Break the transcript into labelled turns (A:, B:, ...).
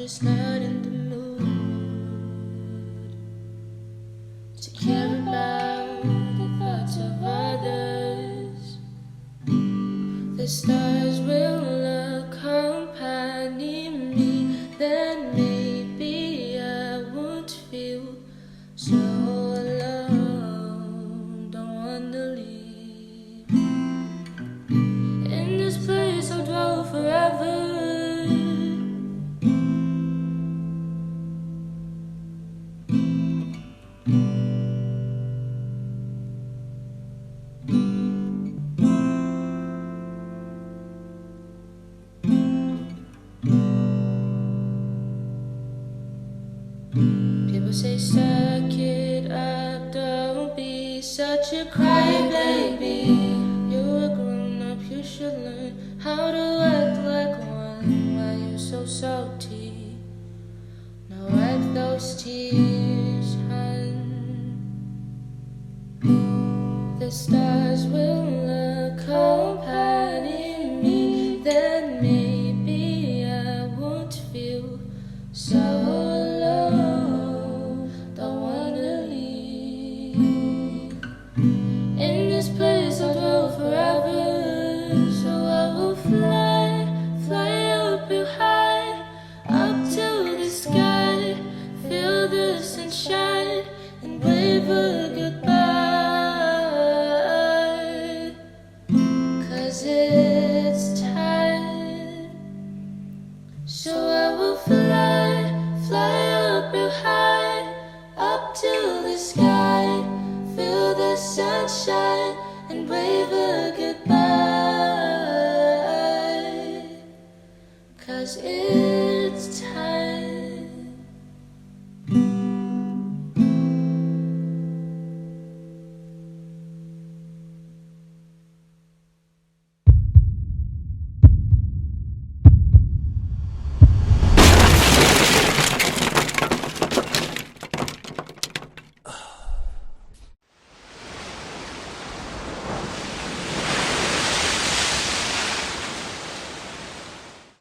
A: just not in the mood to care about the thoughts of others. The stars will accompany me, then maybe I won't feel so alone. Don't wanna leave. In this place I'll dwell forever. People say suck it up, don't be such a crybaby. You're a grown up, you should learn how to act like one. Why you so salty? Now wipe those tears, hun. The stars will accompany me, then maybe I won't feel so alone. Don't wanna leave. In this place I'll dwell forever. So I will fly, fly up real high, up to the sky, feel the sunshine and wave a good